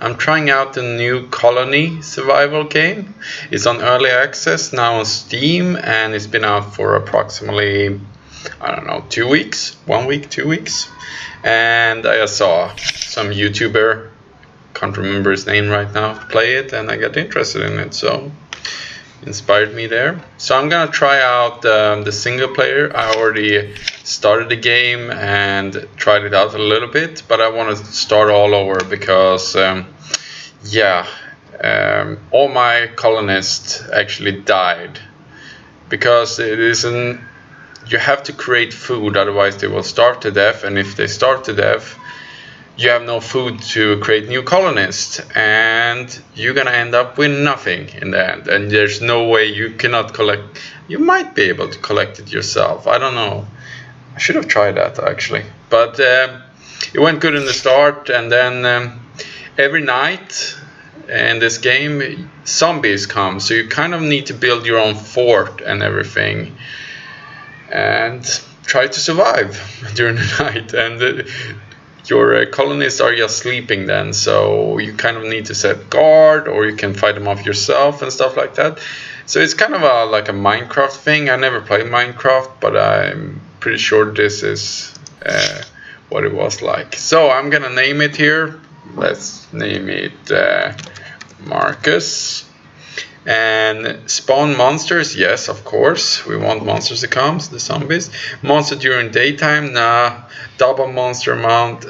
I'm trying out the new Colony Survival game. It's on early access now on Steam, and it's been out for approximately, I don't know, 2 weeks, 1 week, 2 weeks. And I saw some YouTuber, can't remember his name right now, play it, and I got interested in it, so inspired me there. So I'm gonna try out the single player. I already started the game and tried it out a little bit, but I want to start all over because all my colonists actually died because it isn't. You have to create food, otherwise they will starve to death, and if they starve to death, you have no food to create new colonists, and you're gonna end up with nothing in the end. And there's no way you cannot collect. You might be able to collect it yourself. I don't know. I should have tried that actually, but it went good in the start, and then every night in this game zombies come, so you kind of need to build your own fort and everything, and try to survive during the night. And your colonists are just sleeping then, so you kind of need to set guard, or you can fight them off yourself and stuff like that. So it's kind of like a Minecraft thing. I never played Minecraft, but I'm pretty sure this is what it was like. So I'm gonna name it here. Let's name it Marcus. And spawn monsters, yes, of course. We want monsters to come, the zombies. Monster during daytime, nah. Double monster amount.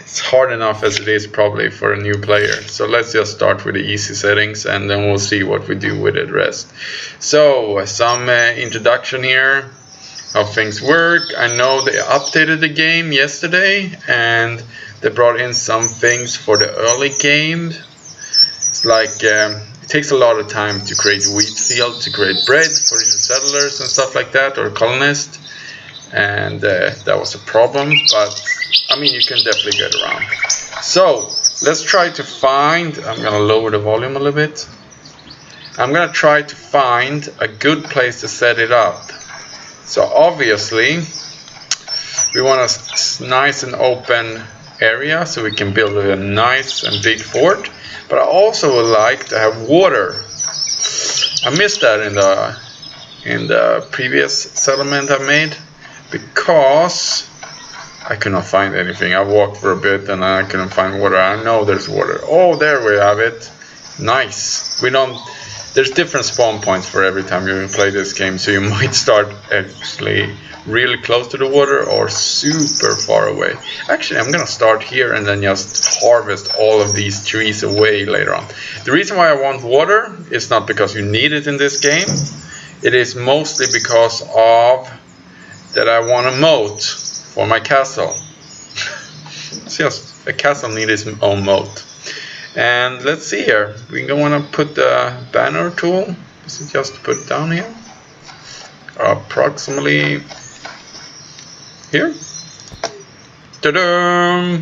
It's hard enough as it is probably for a new player. So let's just start with the easy settings, and then we'll see what we do with the rest. So some introduction here, how things work. I know they updated the game yesterday, and they brought in some things for the early game. It's like it takes a lot of time to create a wheat field, to create bread for your settlers and stuff like that, or colonists, and that was a problem, but I mean you can definitely get around. So let's try to find, I'm gonna lower the volume a little bit. I'm gonna try to find a good place to set it up. So obviously we want a nice and open area so we can build a nice and big fort. But I also would like to have water. I missed that in the previous settlement I made because I could not find anything. I walked for a bit and I couldn't find water. I know there's water. Oh, there we have it. Nice. There's different spawn points for every time you play this game, so you might start actually really close to the water or super far away. Actually, I'm gonna start here and then just harvest all of these trees away later on. The reason why I want water is not because you need it in this game. It is mostly because of that I want a moat for my castle. It's just a castle needs its own moat. And let's see here. We want to put the banner tool. Is it just put it down here? Approximately here. Ta-da!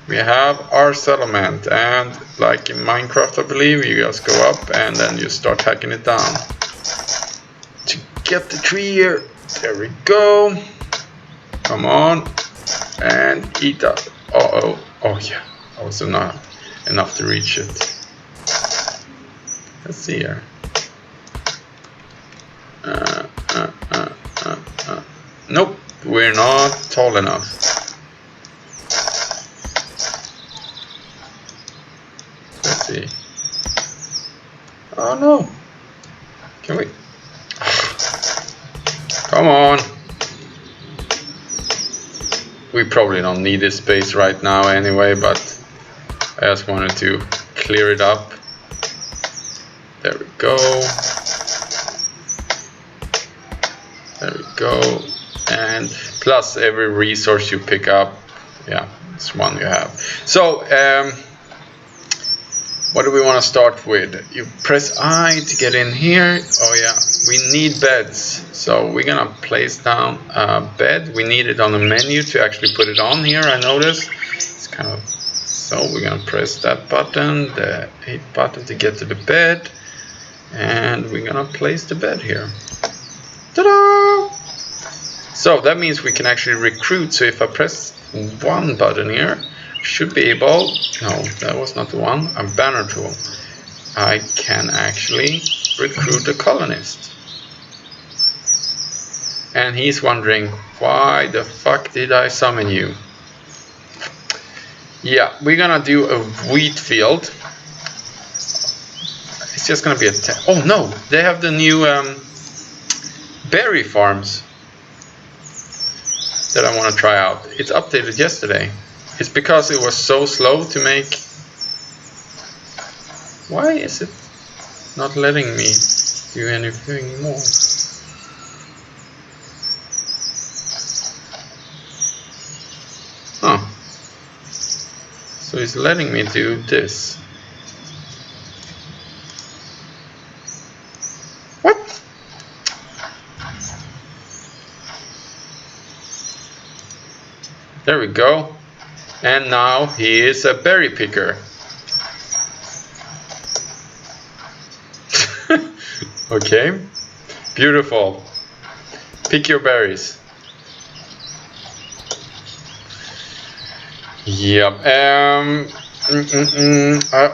We have our settlement, and like in Minecraft I believe, you just go up and then you start hacking it down to get the tree here. There we go. Come on and eat that. Oh yeah, that was enough to reach it. Let's see here. Nope, we're not tall enough. Let's see. Oh no. Can we? Come on. We probably don't need this space right now anyway, but I just wanted to clear it up. There we go. There we go. And plus every resource you pick up, yeah, it's one you have. So what do we want to start with? You press I to get in here. Oh yeah, we need beds, so we're gonna place down a bed. We need it on the menu to actually put it on here. I noticed it's kind of, so we're gonna press that button, the 8 button, to get to the bed, and we're gonna place the bed here. Ta-da! So that means we can actually recruit. So if I press one button here, should be able, no, that was not the one, a banner tool. I can actually recruit a colonist. And he's wondering, why the fuck did I summon you? Yeah, we're gonna do a wheat field. It's just gonna be a oh no, they have the new berry farms that I want to try out. It's updated yesterday. It's because it was so slow to make. Why is it not letting me do anything more? Huh. So it's letting me do this. What? There we go. And now he is a berry picker. Okay. Beautiful. Pick your berries. Yep. I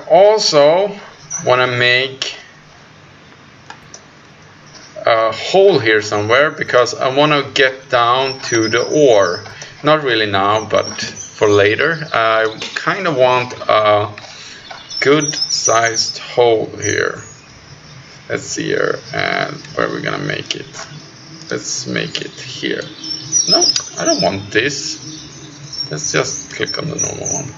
also want to make a hole here somewhere because I want to get down to the ore. Not really now, but for later. I kind of want a good sized hole here. Let's see here, and where are we gonna make it? Let's make it here. No, I don't want this. Let's just click on the normal one.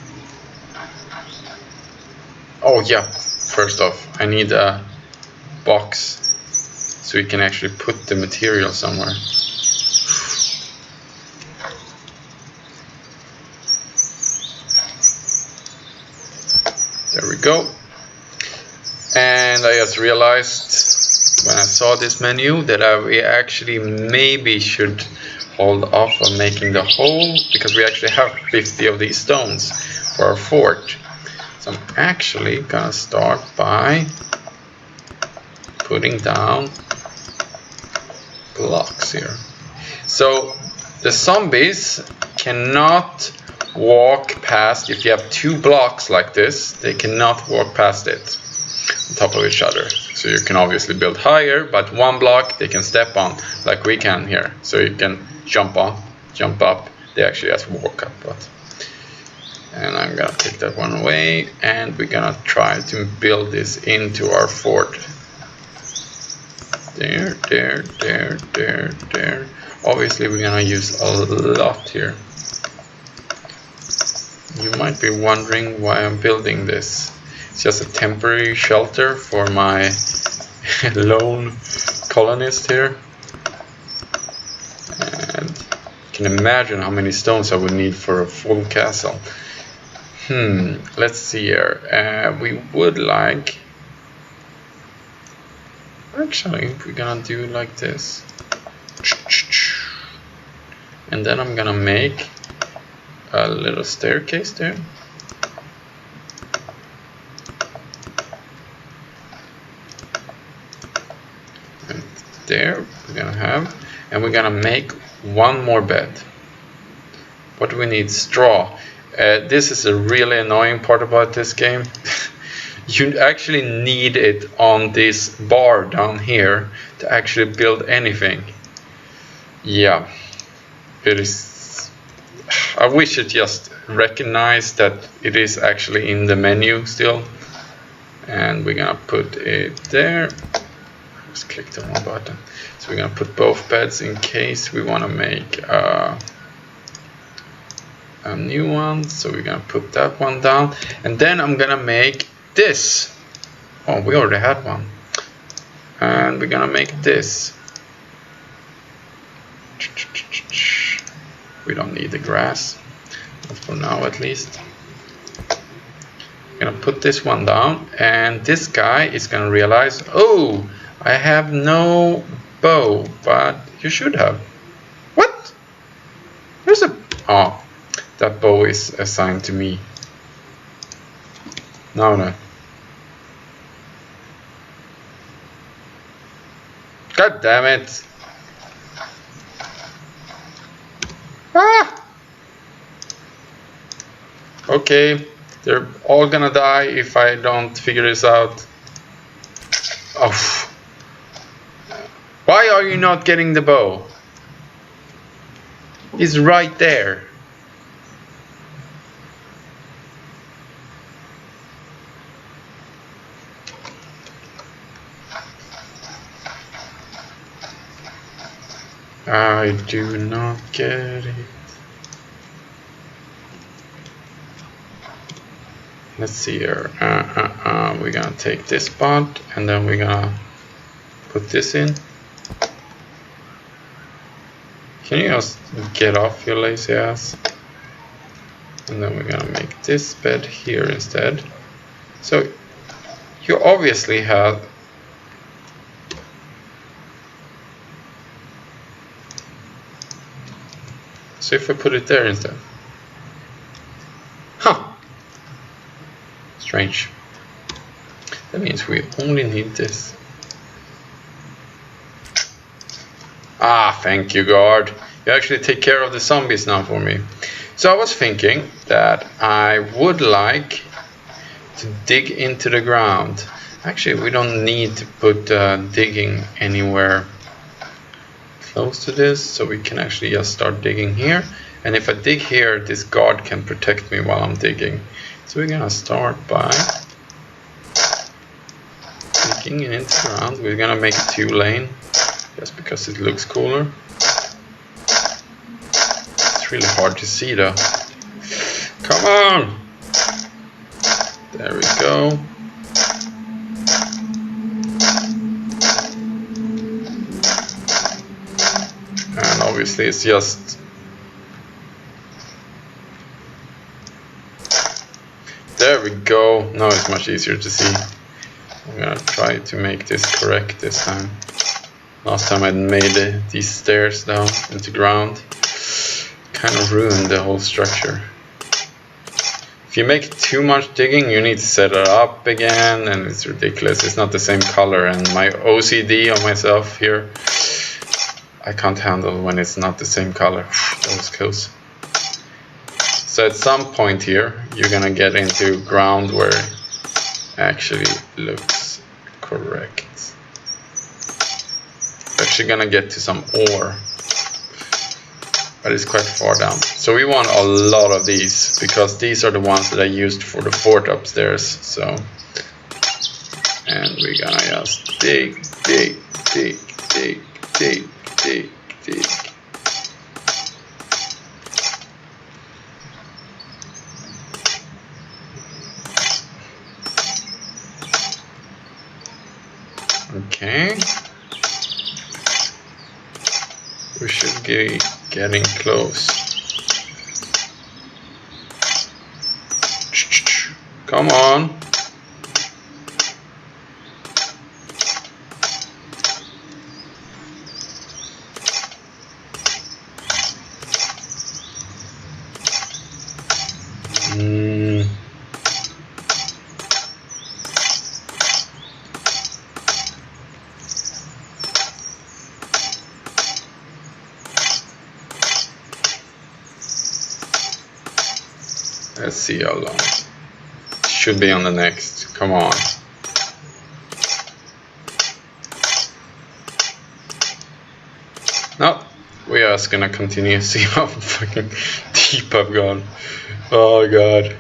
Oh yeah, first off, I need a box so we can actually put the material somewhere. There we go. And I just realized when I saw this menu that we actually maybe should hold off on making the hole because we actually have 50 of these stones for our fort. So I'm actually gonna start by putting down blocks here. So the zombies cannot walk past, if you have 2 blocks like this, they cannot walk past it on top of each other. So you can obviously build higher, but 1 block they can step on like we can here. So you can jump on, jump up, they actually just walk up. And I'm gonna take that one away, and we're gonna try to build this into our fort. There, there, there, there, there. Obviously we're gonna use a lot here. You might be wondering why I'm building this. It's just a temporary shelter for my lone colonist here. And you can imagine how many stones I would need for a full castle. Let's see here. We would like... Actually, we're gonna do like this. And then I'm gonna make a little staircase there. And there we're gonna have, and we're gonna make 1 more bed. What do we need? Straw. This is a really annoying part about this game. You actually need it on this bar down here to actually build anything. Yeah, it is. I wish it just recognized that it is actually in the menu still. And we're gonna put it there. Just click the wrong button. So we're gonna put both beds in case we want to make a new one. So we're gonna put that one down, and then I'm gonna make this. Oh, we already had one. And we're gonna make this. We don't need the grass, not for now at least. I'm gonna put this one down, and this guy is gonna realize, oh, I have no bow, but you should have. What? There's a... Oh, that bow is assigned to me. No. God damn it. Ah! Okay, they're all gonna die if I don't figure this out. Oh. Why are you not getting the bow? It's right there. I do not get it. Let's see here. We're gonna take this spot and then we're gonna put this in. Can you just get off your lazy ass? And then we're gonna make this bed here instead. So you obviously have so if I put it there instead. Huh. Strange. That means we only need this. Ah, thank you, guard. You actually take care of the zombies now for me. So I was thinking that I would like to dig into the ground. Actually, we don't need to put digging anywhere close to this, so we can actually just start digging here. And if I dig here, this guard can protect me while I'm digging. So we're gonna start by digging into the ground. We're gonna make it 2-lane just because it looks cooler. It's really hard to see though. Come on! There we go. And obviously it's just there we go. Now it's much easier to see. I'm gonna try to make this correct this time. Last time I made these stairs down into ground. Kind of ruined the whole structure. If you make too much digging, you need to set it up again, and it's ridiculous. It's not the same color, and my OCD on myself here, I can't handle when it's not the same color. That was close. So at some point here, you're gonna get into ground where it actually looks correct. Actually gonna get to some ore, but it's quite far down. So we want a lot of these because these are the ones that I used for the fort upstairs. So, and we're gonna just dig, dig, dig, dig, dig, dig, dig. Okay. We should be getting close. Come on. Let's see how long. Should be on the next. Come on. No, we are just gonna continue. See how fucking deep I've gone. Oh god.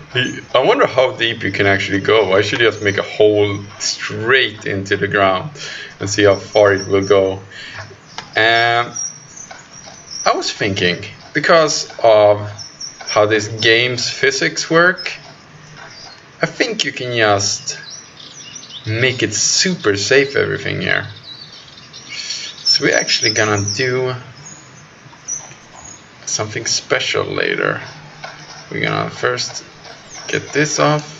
I wonder how deep you can actually go. I should just make a hole straight into the ground and see how far it will go. And I was thinking, because of how this game's physics work, I think you can just make it super safe, everything here. So we're actually gonna do something special later. We're gonna first get this off.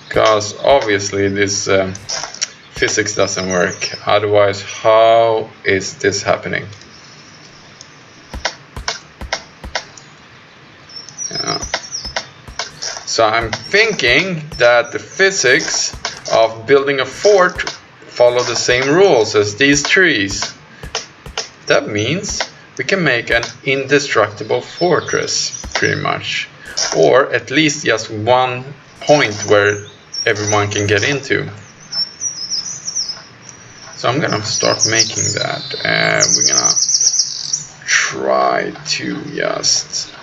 Because obviously this physics doesn't work. Otherwise, how is this happening? So I'm thinking that the physics of building a fort follow the same rules as these trees. That means we can make an indestructible fortress, pretty much. Or at least just one point where everyone can get into. So I'm gonna start making that, and we're gonna try to just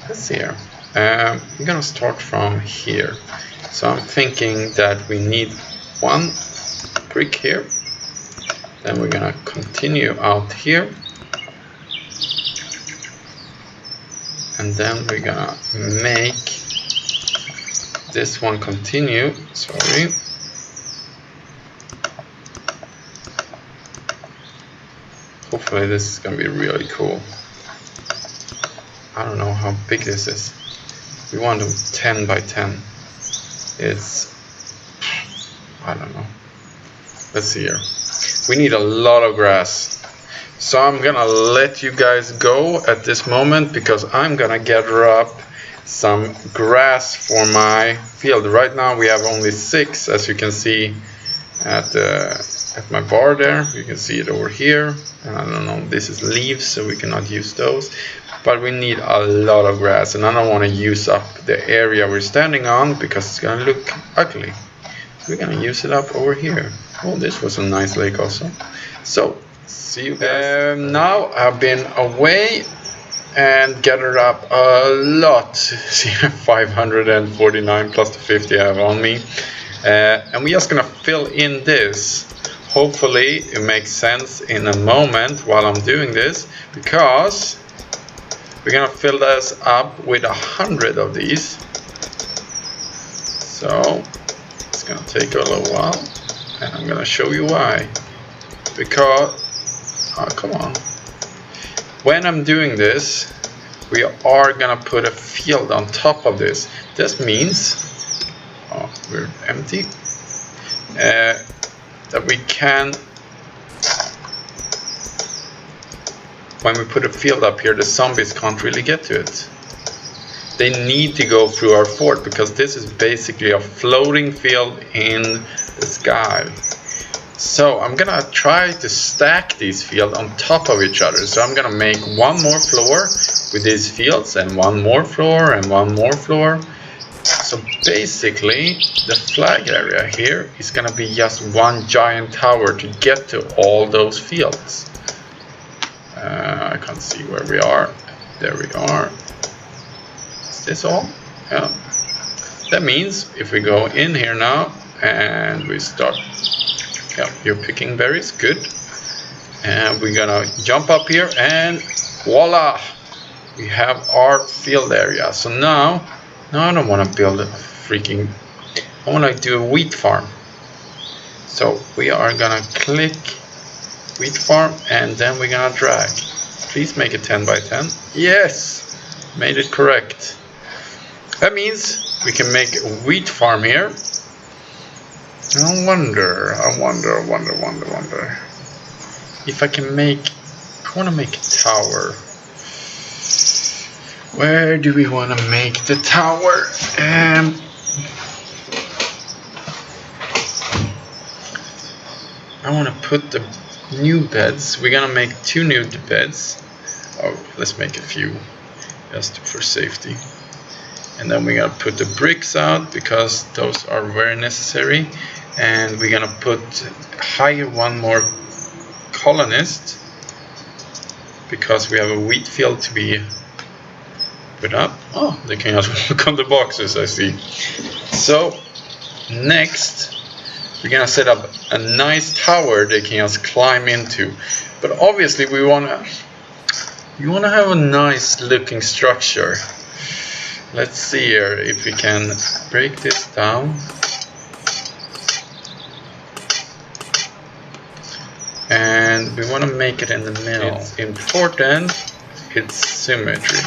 let's see here. I'm gonna start from here. So I'm thinking that we need one brick here. Then we're gonna continue out here. And then we're gonna make this one continue. Sorry. Hopefully this is gonna be really cool. I don't know how big this is. We want to 10 by 10. It's, I don't know. Let's see here. We need a lot of grass. So I'm gonna let you guys go at this moment because I'm gonna gather up some grass for my field. Right now we have only 6, as you can see at my bar there. You can see it over here. And I don't know, this is leaves, so we cannot use those. But we need a lot of grass, and I don't want to use up the area we're standing on because it's gonna look ugly. We're gonna use it up over here. Oh, this was a nice lake also. So see you guys. Now I've been away and gathered up a lot. See, 549 plus the 50 I have on me. And we're just gonna fill in this. Hopefully it makes sense in a moment while I'm doing this, because we're gonna fill this up with 100 of these. So it's gonna take a little while, and I'm gonna show you why. Because, oh, come on. When I'm doing this, we are gonna put a field on top of this. This means, oh, we're empty, that we can, when we put a field up here, the zombies can't really get to it. They need to go through our fort, because this is basically a floating field in the sky. So I'm gonna try to stack these fields on top of each other. So I'm gonna make one more floor with these fields, and one more floor, and one more floor. So basically the flag area here is gonna be just one giant tower to get to all those fields. I can't see where we are. There we are. Is this all? Yeah. That means if we go in here now and we start, yeah, you're picking berries, good. And we're gonna jump up here, and voila, we have our field area. So now I don't want to build a freaking, I want to do a wheat farm. So we are gonna click wheat farm, and then we're gonna drag. Please make it 10 by 10. Yes, made it correct. That means we can make a wheat farm here. I wonder if I can make, I want to make a tower. Where do we want to make the tower? I want to put the new beds. We're gonna make 2 new beds. Oh, let's make a few just for safety. And then we're gonna put the bricks out because those are very necessary. And we're gonna hire one more colonist because we have a wheat field to be put up. Oh, they can just walk on the boxes, I see. So next we're gonna set up a nice tower they can just climb into. But obviously we wanna have a nice looking structure. Let's see here if we can break this down. And we want to make it in the middle. It's important, it's symmetry.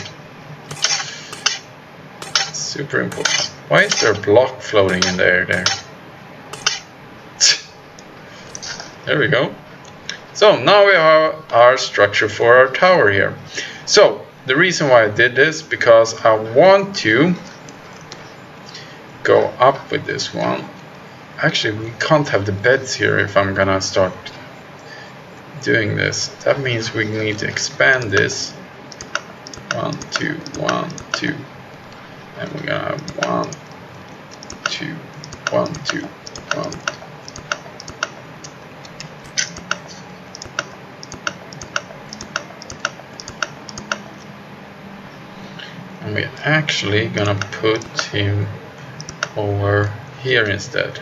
Super important. Why is there a block floating in the air there? There we go. So now we have our structure for our tower here. So the reason why I did this, because I want to go up with this one actually we can't have the beds here if I'm gonna start doing this. That means we need to expand this. 1, 2, 1, 2, and we're gonna have 1, 2, 1, 2, 1. And we're actually gonna put him over here instead.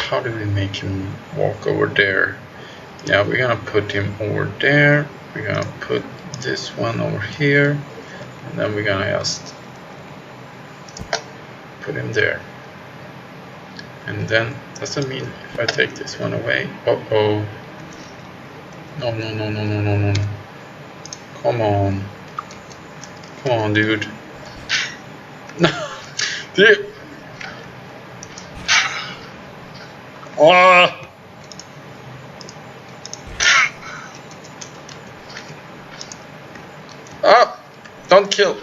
How do we make him walk over there? Yeah, we're gonna put him over there. We're gonna put this one over here, and then we're gonna just put him there. And then, does that mean if I take this one away? Uh-oh. No, no, no, no, no, no, no. Come on. Come on, dude. No. Dude. Oh. Ah, don't kill.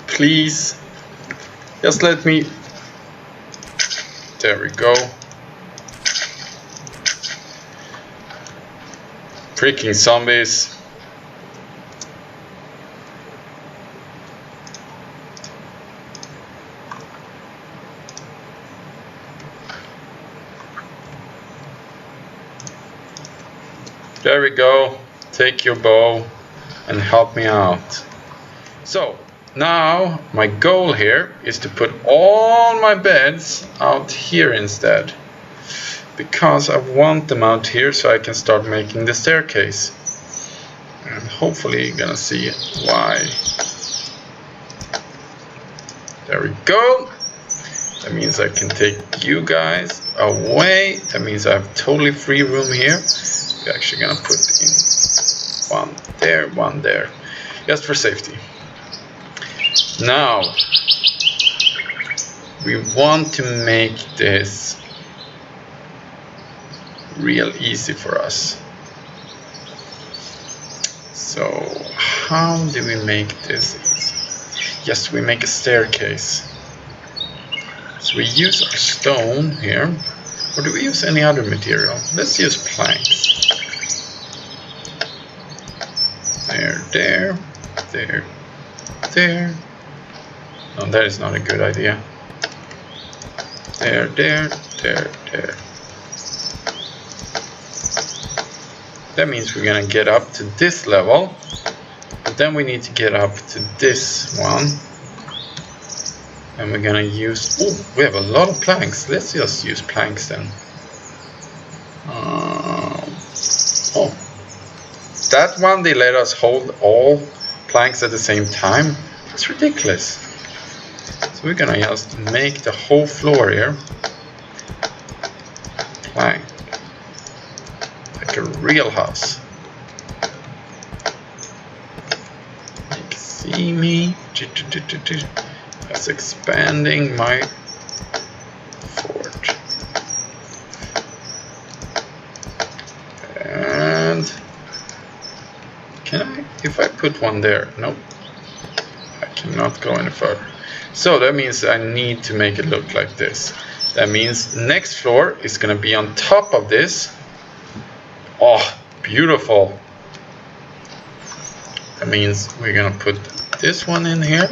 Please. Just let me. There we go. Freaking zombies. There we go. Take your bow and help me out. So now my goal here is to put all my beds out here instead, because I want them out here so I can start making the staircase. And hopefully you're gonna see why. There we go. That means I can take you guys away. That means I have totally free room here. We're actually gonna put in one there, just for safety. Now we want to make this real easy for us. So how do we make this easy? Yes, we make a staircase. So we use our stone here, or do we use any other material? Let's use planks. There. No, that is not a good idea. There. That means we're gonna get up to this level, but then we need to get up to this one, and we're gonna use. Oh, we have a lot of planks. Let's just use planks then. Oh. That one, they let us hold all planks at the same time. It's ridiculous. So we're gonna just make the whole floor here plank, like a real house. You can see me just expanding my fort. And can I, if I put one there? Nope. I cannot go any further. So that means I need to make it look like this. That means next floor is going to be on top of this. Oh, beautiful. That means we're going to put this one in here.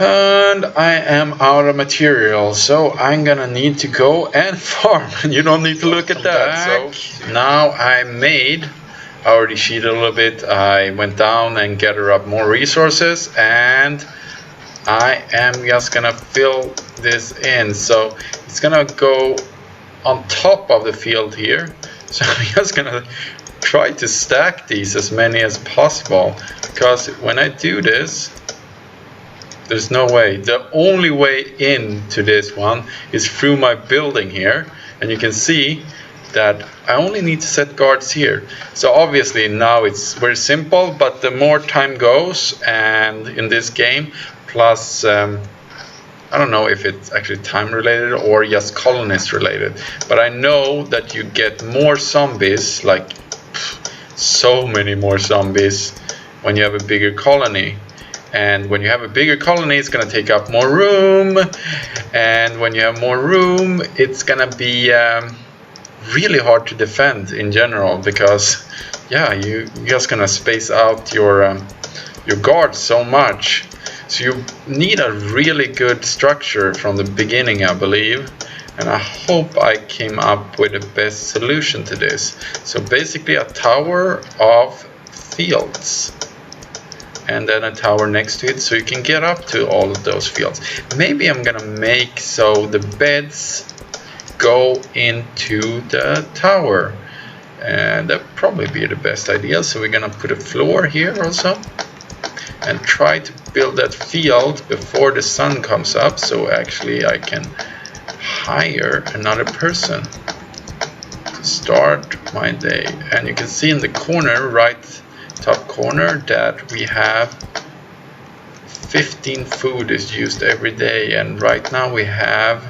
And I am out of material, so I'm gonna need to go and farm. You don't need to look at that. So now I made, I already cheated a little bit. I went down and gathered up more resources, and I am just gonna fill this in. So it's gonna go on top of the field here. So I'm just gonna try to stack these as many as possible, because when I do this, there's no way. The only way into this one is through my building here. And you can see that I only need to set guards here. So obviously now it's very simple, but the more time goes, and in this game, plus I don't know if it's actually time related or just colonist related, but I know that you get more zombies, like so many more zombies, when you have a bigger colony. And when you have a bigger colony, it's gonna take up more room, and when you have more room, it's gonna be really hard to defend in general, because yeah, you're just gonna space out your guards so much. So you need a really good structure from the beginning, I believe, and I hope I came up with the best solution to this. So basically a tower of fields, and then a tower next to it, so you can get up to all of those fields. Maybe I'm gonna make so the beds go into the tower, and that'd probably be the best idea. So we're gonna put a floor here also, and try to build that field before the sun comes up, so actually I can hire another person to start my day. And you can see in the corner, right top corner, that we have 15 food is used every day, and right now we have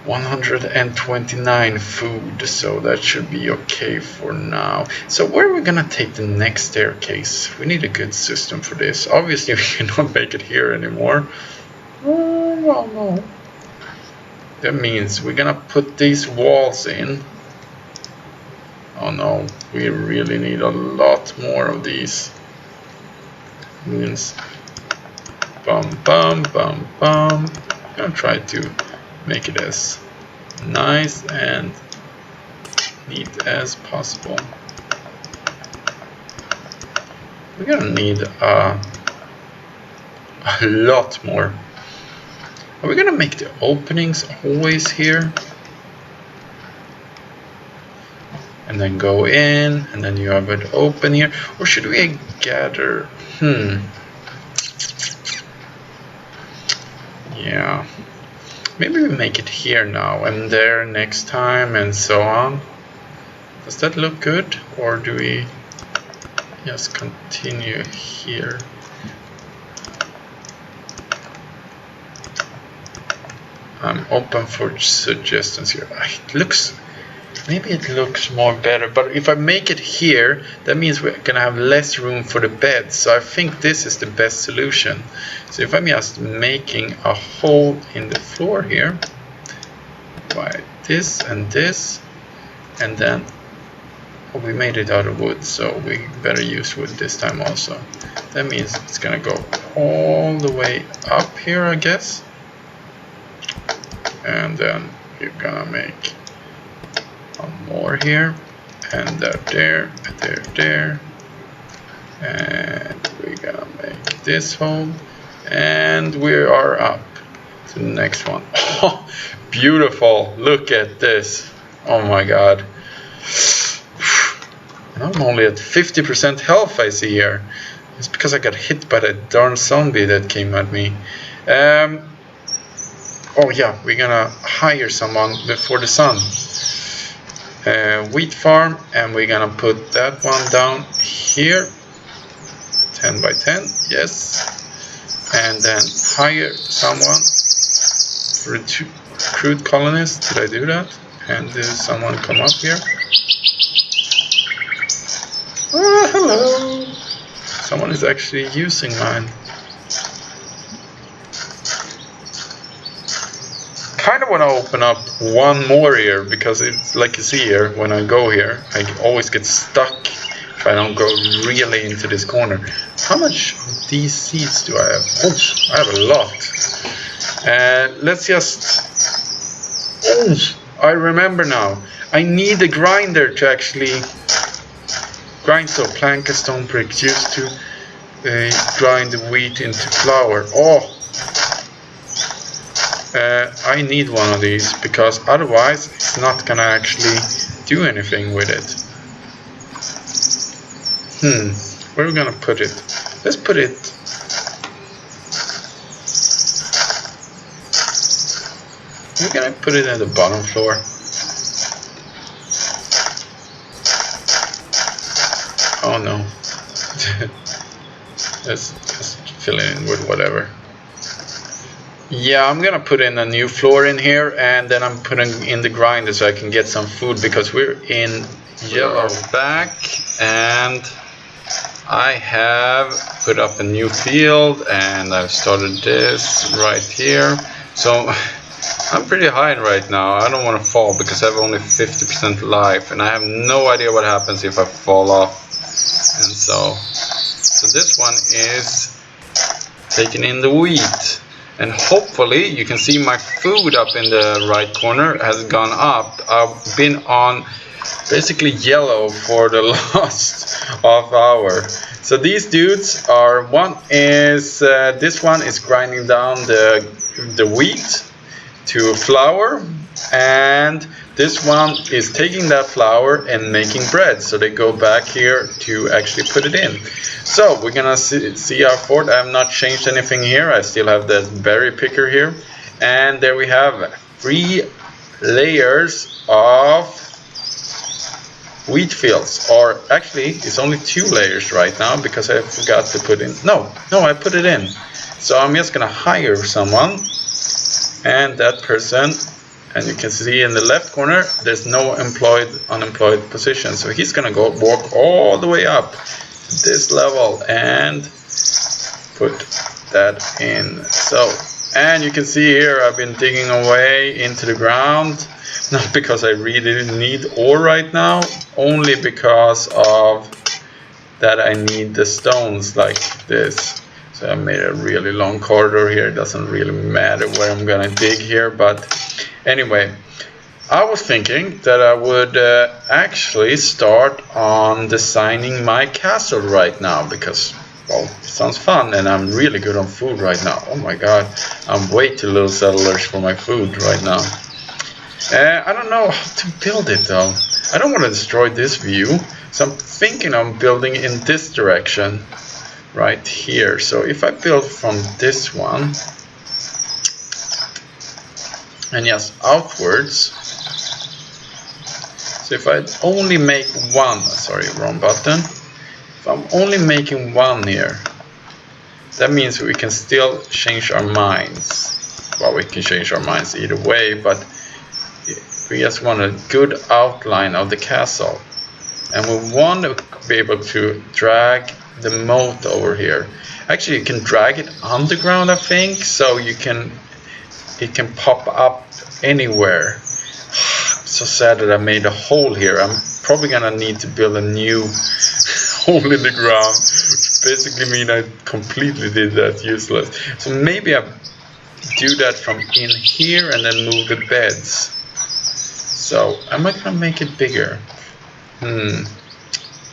129 food, so that should be okay for now. So where are we gonna take the next staircase? We need a good system for this. Obviously we cannot make it here anymore. Well, no. That means we're gonna put these walls in. Oh no, we really need a lot more of these. Means bum bum bum bum. I'm gonna try to make it as nice and neat as possible. We're gonna need a lot more. Are we gonna make the openings always here? And then go in, and then you have it open here. Or should we gather? Yeah. Maybe we make it here now and there next time and so on. Does that look good? Or do we just continue here? I'm open for suggestions here. Maybe it looks more better, but if I make it here, that means we're gonna have less room for the beds. So I think this is the best solution. So if I'm just making a hole in the floor here, by this, and then we made it out of wood, so we better use wood this time also. That means it's gonna go all the way up here, I guess. And then you're gonna make more here, and there, and we're gonna make this hole, and we are up to the next one. Oh, beautiful! Look at this! Oh my god! And I'm only at 50% health, I see here. It's because I got hit by that darn zombie that came at me. Oh yeah, we're gonna hire someone before the sun. Wheat farm, and we're gonna put that one down here, 10 by 10, yes, and then hire someone, recruit colonists. Did I do that? And someone come up here. Oh, hello. Someone is actually using mine. Kind of want to open up one more here, because it's like you see here, when I go here I always get stuck if I don't go really into this corner. How much of these seeds do I have? Oh, I have a lot. Let's just... Oh, I remember now. I need a grinder to actually grind. So plank and stone bricks used to grind the wheat into flour. Oh, I need one of these, because otherwise it's not gonna actually do anything with it. Where are we gonna put it? Let's put it... We're gonna put it at the bottom floor. Oh no. Let's just fill it in with whatever. Yeah, I'm gonna put in a new floor in here, and then I'm putting in the grinder so I can get some food, because we're in yellow back, and I have put up a new field, and I've started this right here. So I'm pretty high right now. I don't want to fall because I have only 50% life, and I have no idea what happens if I fall off. And so this one is taking in the wheat. And hopefully you can see my food up in the right corner has gone up. I've been on basically yellow for the last half hour. So these dudes are, one is, this one is grinding down the wheat to flour, and this one is taking that flour and making bread. So they go back here to actually put it in. So we're gonna see our fort. I have not changed anything here. I still have the berry picker here, and there we have 3 layers of wheat fields, or actually it's only 2 layers right now because I forgot to put in. No, I put it in. So I'm just gonna hire someone, and that person, and you can see in the left corner there's no unemployed position, so he's gonna go walk all the way up to this level and put that in. So, and you can see here I've been digging away into the ground, not because I really need ore right now, only because of that I need the stones like this. So I made a really long corridor here. It doesn't really matter where I'm gonna dig here, but anyway, I was thinking that I would actually start on designing my castle right now, because, well, it sounds fun, and I'm really good on food right now. Oh my god, I'm way too little settlers for my food right now. I don't know how to build it though. I don't want to destroy this view, so I'm thinking I'm building in this direction right here. So if I build from this one and just outwards, so if I only make one, sorry, wrong button. If I'm only making one here, that means we can still change our minds. Well, we can change our minds either way, but we just want a good outline of the castle, and we want to be able to drag the moat over here. Actually, you can drag it underground, I think, so it can pop up anywhere. I'm so sad that I made a hole here. I'm probably gonna need to build a new hole in the ground, which basically means I completely did that useless. So maybe I do that from in here and then move the beds. So am I gonna make it bigger?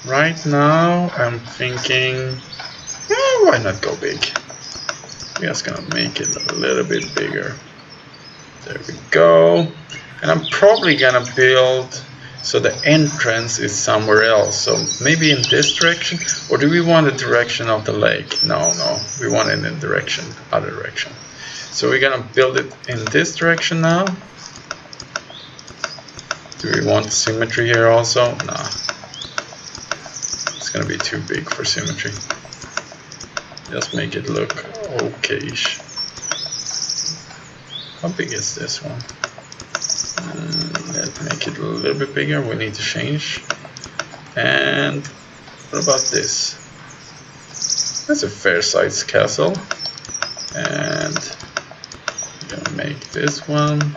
Right now I'm thinking, why not go big? We're just gonna make it a little bit bigger. There we go. And I'm probably gonna build so the entrance is somewhere else. So maybe in this direction, or do we want the direction of the lake? No, we want it in the other direction. So we're gonna build it in this direction now. Do we want symmetry here also? Nah. It's gonna be too big for symmetry. Just make it look okay-ish. How big is this one? Let's make it a little bit bigger. We need to change. And what about this? That's a fair-sized castle. And I'm gonna make this one.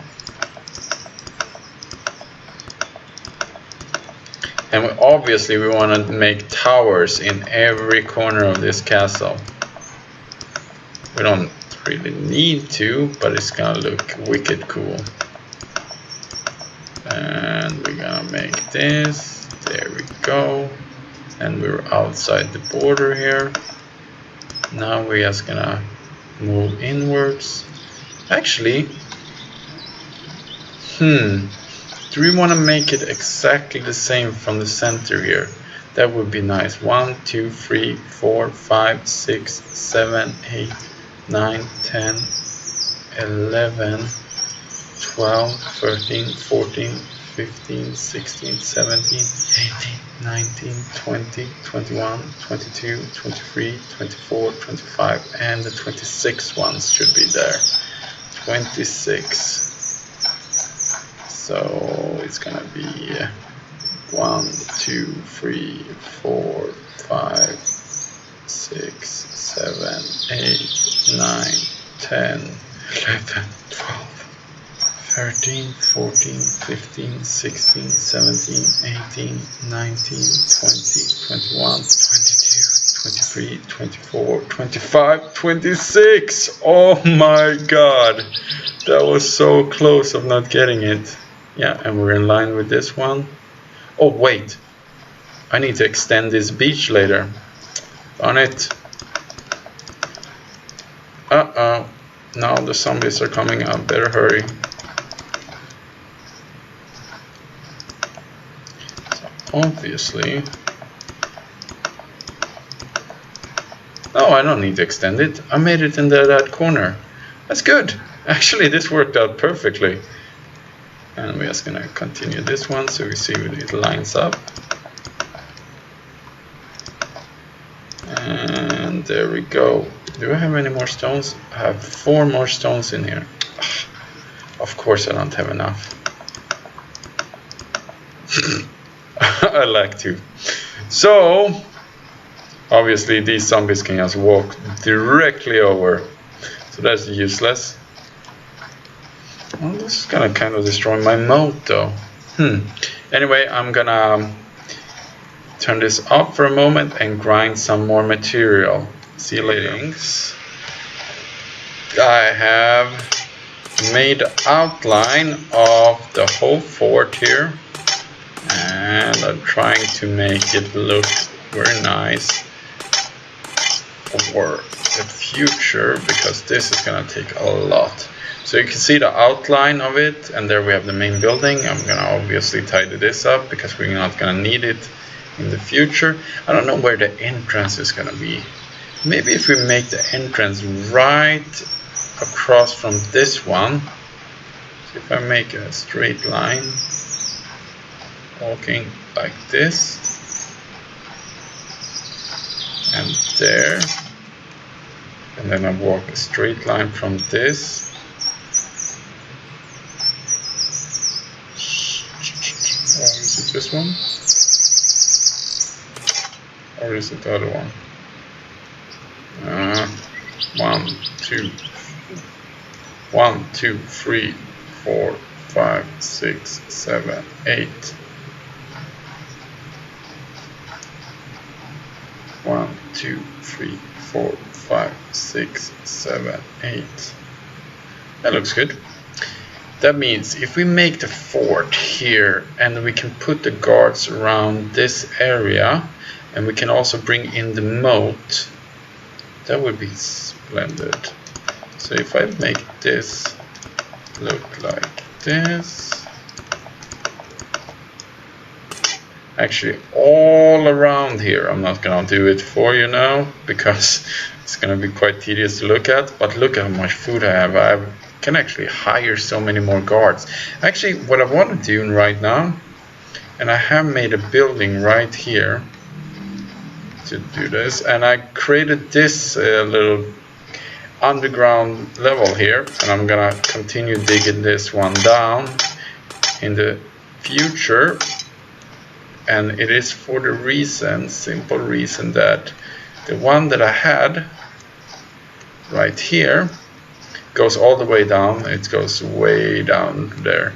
And obviously we want to make towers in every corner of this castle. We don't really need to, but it's gonna look wicked cool. And we're gonna make this. There we go. And we're outside the border here. Now we're just gonna move inwards. Actually, do we want to make it exactly the same from the center here? That would be nice. 1, 2, 3, 4, 5, 6, 7, 8, 9, 10, 11, 12, 13, 14, 15, 16, 17, 18, 19, 20, 21, 22, 23, 24, 25, and the 26 ones should be there. 26. So it's gonna be 1, 2, 3, 4, 5, 6, 7, 8, 9, 10, 11, 12, 13, 14, 15, 16, 17, 18, 19, 20, 21, 22, 23, 24, 25, 26. Oh my god. That was so close of not getting it. Yeah, and we're in line with this one. Oh wait. I need to extend this beach later. On it. Uh-oh. Now the zombies are coming up. Better hurry. Obviously. No, I don't need to extend it. I made it in that corner. That's good. Actually, this worked out perfectly. And we're just gonna continue this one so we see if it lines up. And there we go. Do I have any more stones? I have 4 more stones in here. Of course I don't have enough. I like to. So, obviously these zombies can just walk directly over. So that's useless. Well, this is gonna kind of destroy my moat though. Anyway, I'm gonna turn this off for a moment and grind some more material. See you later. I have made an outline of the whole fort here. And I'm trying to make it look very nice for the future, because this is gonna take a lot. So you can see the outline of it, and there we have the main building. I'm gonna obviously tidy this up because we're not gonna need it in the future. I don't know where the entrance is gonna be. Maybe if we make the entrance right across from this one. So if I make a straight line, walking like this, and there, and then I walk a straight line from this. Or is it this one? Or is it the other one? 1, 2, 3, 4, 5, 6, 7, 8. 1, 2, 3, 4, 5, 6, 7, 8. That looks good. That means if we make the fort here, and we can put the guards around this area, and we can also bring in the moat, that would be splendid. So if I make this look like this, actually all around here, I'm not gonna do it for you now because it's gonna be quite tedious to look at, but look at how much food I have. I can actually hire so many more guards. Actually, what I want to do right now, and I have made a building right here to do this, and I created this little underground level here, and I'm gonna continue digging this one down in the future. And it is for the reason, simple reason, that the one that I had right here goes all the way down. It goes way down there,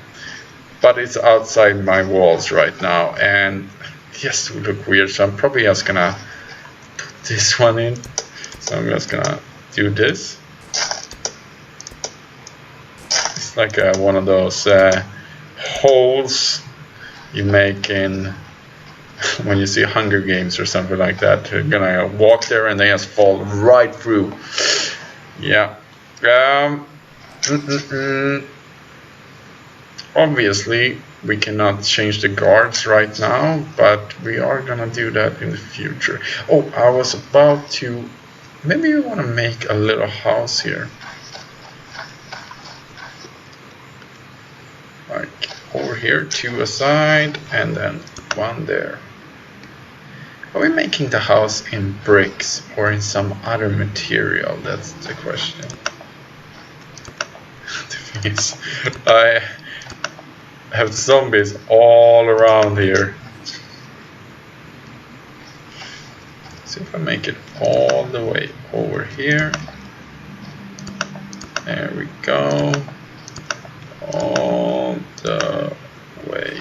but it's outside my walls right now, and yes, it would look weird. So I'm probably just gonna put this one in. So I'm just gonna do this. It's like one of those holes you make in when you see Hunger Games or something like that. You're gonna walk there and they just fall right through. Yeah. Obviously we cannot change the guards right now, but we are gonna do that in the future. Oh, I was about to, maybe we want to make a little house here, like over here, 2 aside and then 1 there. Are we making the house in bricks or in some other material? That's the question. The thing is, I have zombies all around here. See if I make it all the way over here. There we go. All the way.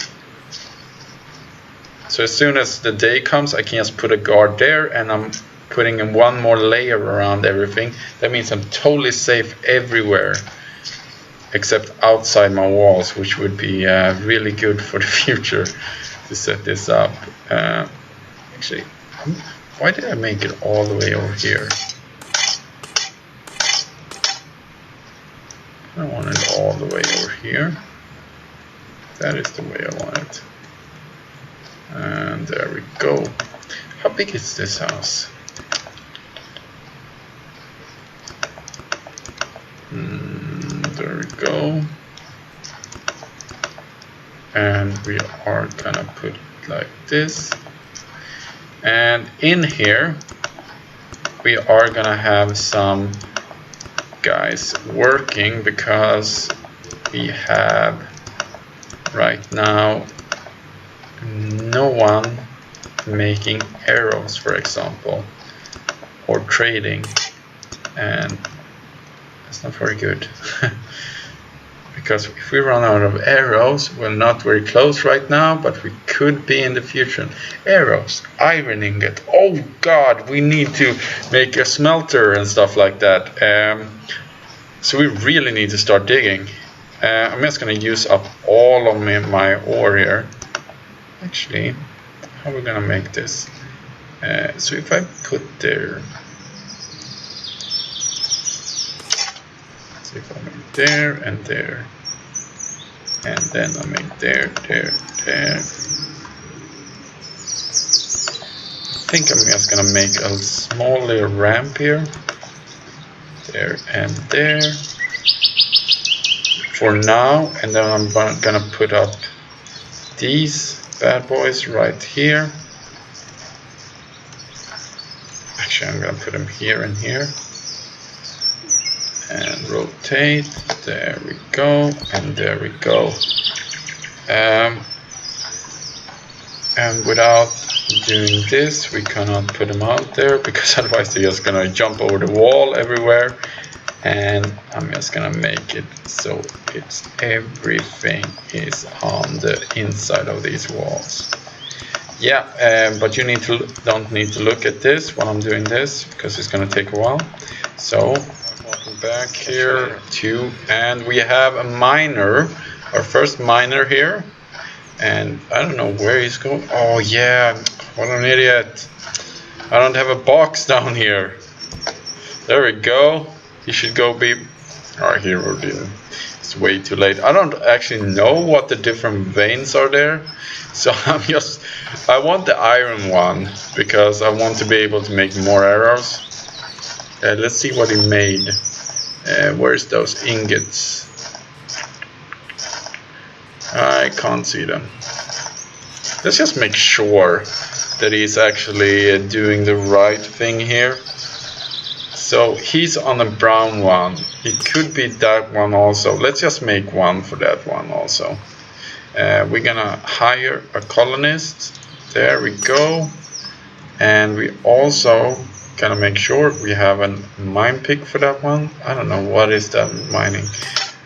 So as soon as the day comes, I can just put a guard there, and I'm putting in one more layer around everything. That means I'm totally safe everywhere except outside my walls, which would be really good for the future to set this up. Actually, why did I make it all the way over here? I want it all the way over here. That is the way I want it. And there we go. How big is this house? There we go. And we are gonna put it like this. And in here we are gonna have some guys working, because we have right now no one making arrows, for example, or trading, and that's not very good. Because if we run out of arrows, we're not very close right now, but we could be in the future. Arrows, iron ingot, oh god, we need to make a smelter and stuff like that. So we really need to start digging. I'm just going to use up all of my ore here. Actually, how are we going to make this? So if I put there, so if I make there, and then I make there. I think I'm just going to make a small little ramp here. There and there for now, and then I'm gonna put up these bad boys right here. Actually, I'm gonna put them here and here, and rotate. There we go, and there we go. And without doing this, we cannot put them out there, because otherwise they're just gonna jump over the wall everywhere. And I'm just gonna make it so it's everything is on the inside of these walls. Yeah, but you don't need to look at this while I'm doing this, because it's gonna take a while. So I'm walking back here too, and we have a miner, our first miner here. And I don't know where he's going. Oh yeah, what an idiot. I don't have a box down here. There we go. He should go be... Alright, here we're dealing. It's way too late. I don't actually know what the different veins are there. So I want the iron one, because I want to be able to make more arrows. Let's see what he made. Where's those ingots? I can't see them. Let's just make sure that he's actually doing the right thing here. So he's on a brown one. It could be that one also. Let's just make one for that one also. We're gonna hire a colonist. There we go. And we also gonna make sure we have a mine pick for that one. I don't know what is that mining.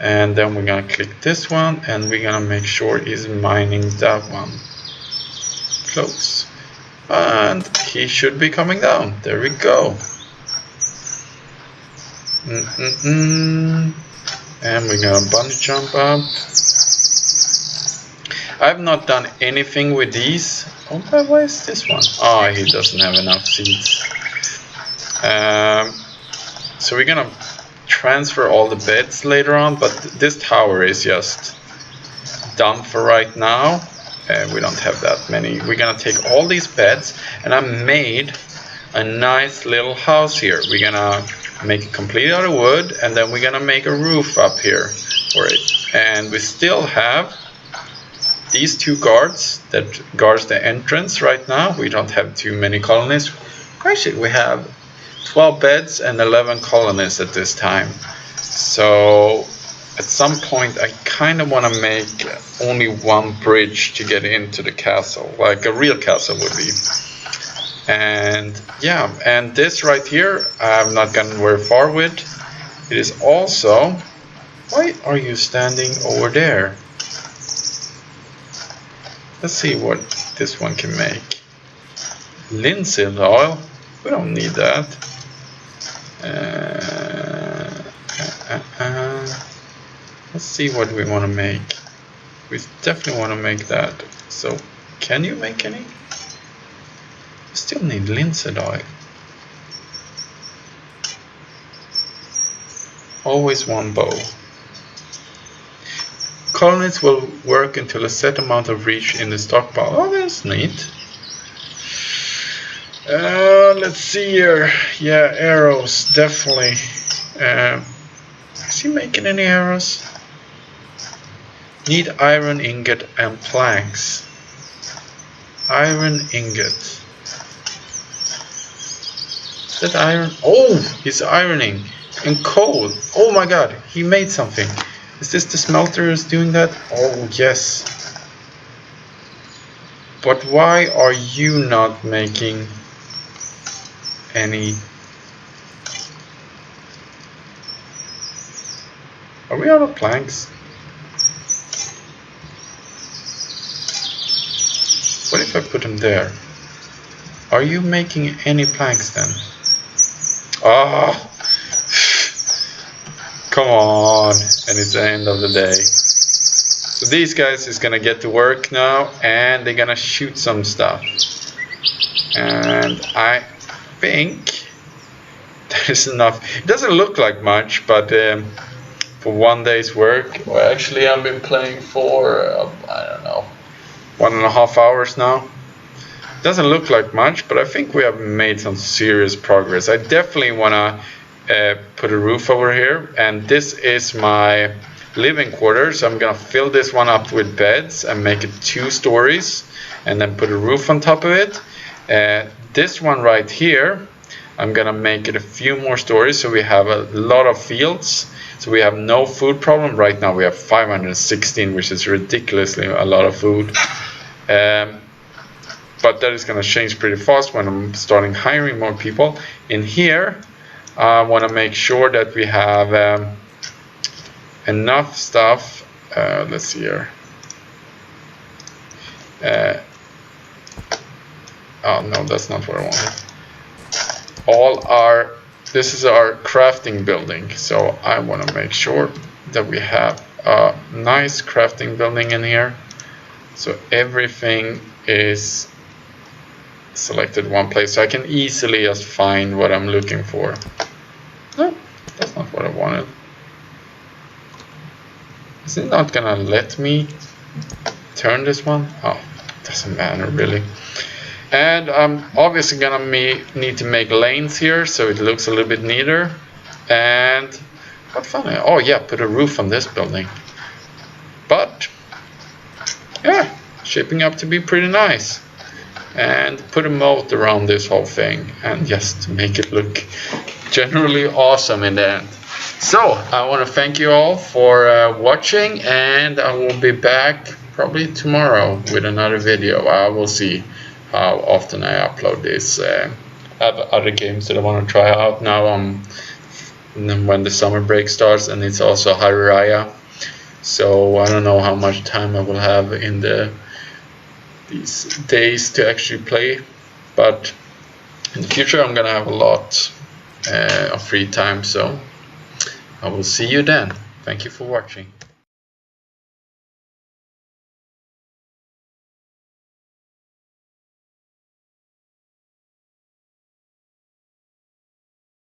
And then we're gonna click this one, and we're gonna make sure he's mining that one. Close. And he should be coming down. There we go. And we're gonna bungee jump up. I've not done anything with these. Oh, why is this one? Oh, he doesn't have enough seeds. So we're gonna transfer all the beds later on, but this tower is just done for right now. We don't have that many. We're gonna take all these beds, and I made a nice little house here. We're gonna make it completely out of wood, and then we're gonna make a roof up here for it. And we still have these two guards that guards the entrance right now. We don't have too many colonists. Actually, we have 12 beds and 11 colonists at this time. So at some point I kind of want to make only one bridge to get into the castle, like a real castle would be. And yeah, and this right here I've not gotten very far with. It is also, why are you standing over there? Let's see what this one can make. Linseed oil, we don't need that. Let's see what we want to make. We definitely want to make that. So, can you make any? Still need linseed oil. Always one bow. Colonies will work until a set amount of reach in the stockpile. Oh, that's neat. Let's see here. Yeah, arrows, definitely. Is he making any arrows? Need iron ingot and planks. Iron ingot. Is that iron? Oh, he's ironing. And coal. Oh my god, he made something. Is this the smelter is doing that? Oh yes. But why are you not making any? Are we out of planks? What if I put them there? Are you making any planks then? Ah, come on. And it's the end of the day. So these guys is gonna get to work now, and they're gonna shoot some stuff. And I think that is enough. It doesn't look like much, but for one day's work, well, actually I've been playing for I don't know, 1.5 hours now. Doesn't look like much, but I think we have made some serious progress. I definitely want to put a roof over here, and this is my living quarters. So I'm gonna fill this one up with beds and make it 2 stories, and then put a roof on top of it. This one right here, I'm gonna make it a few more stories, so we have a lot of fields, so we have no food problem. Right now we have 516, which is ridiculously a lot of food. But that is going to change pretty fast when I'm starting hiring more people. In here, I want to make sure that we have enough stuff. Let's see here. Oh no, that's not what I wanted. This is our crafting building, so I want to make sure that we have a nice crafting building in here. So everything is selected one place, so I can easily just find what I'm looking for. No, that's not what I wanted. Is it not gonna let me turn this one? Oh, doesn't matter really. And I'm obviously gonna need to make lanes here so it looks a little bit neater. And what fun! Oh yeah, put a roof on this building. But yeah, shaping up to be pretty nice. And put a moat around this whole thing, and just to make it look generally awesome in the end. So I want to thank you all for watching, and I will be back probably tomorrow with another video. I will see how often I upload this. I have other games that I want to try out now when the summer break starts, and it's also Hari Raya, so I don't know how much time I will have in these days to actually play, but in the future I'm gonna have a lot of free time, so I will see you then. Thank you for watching.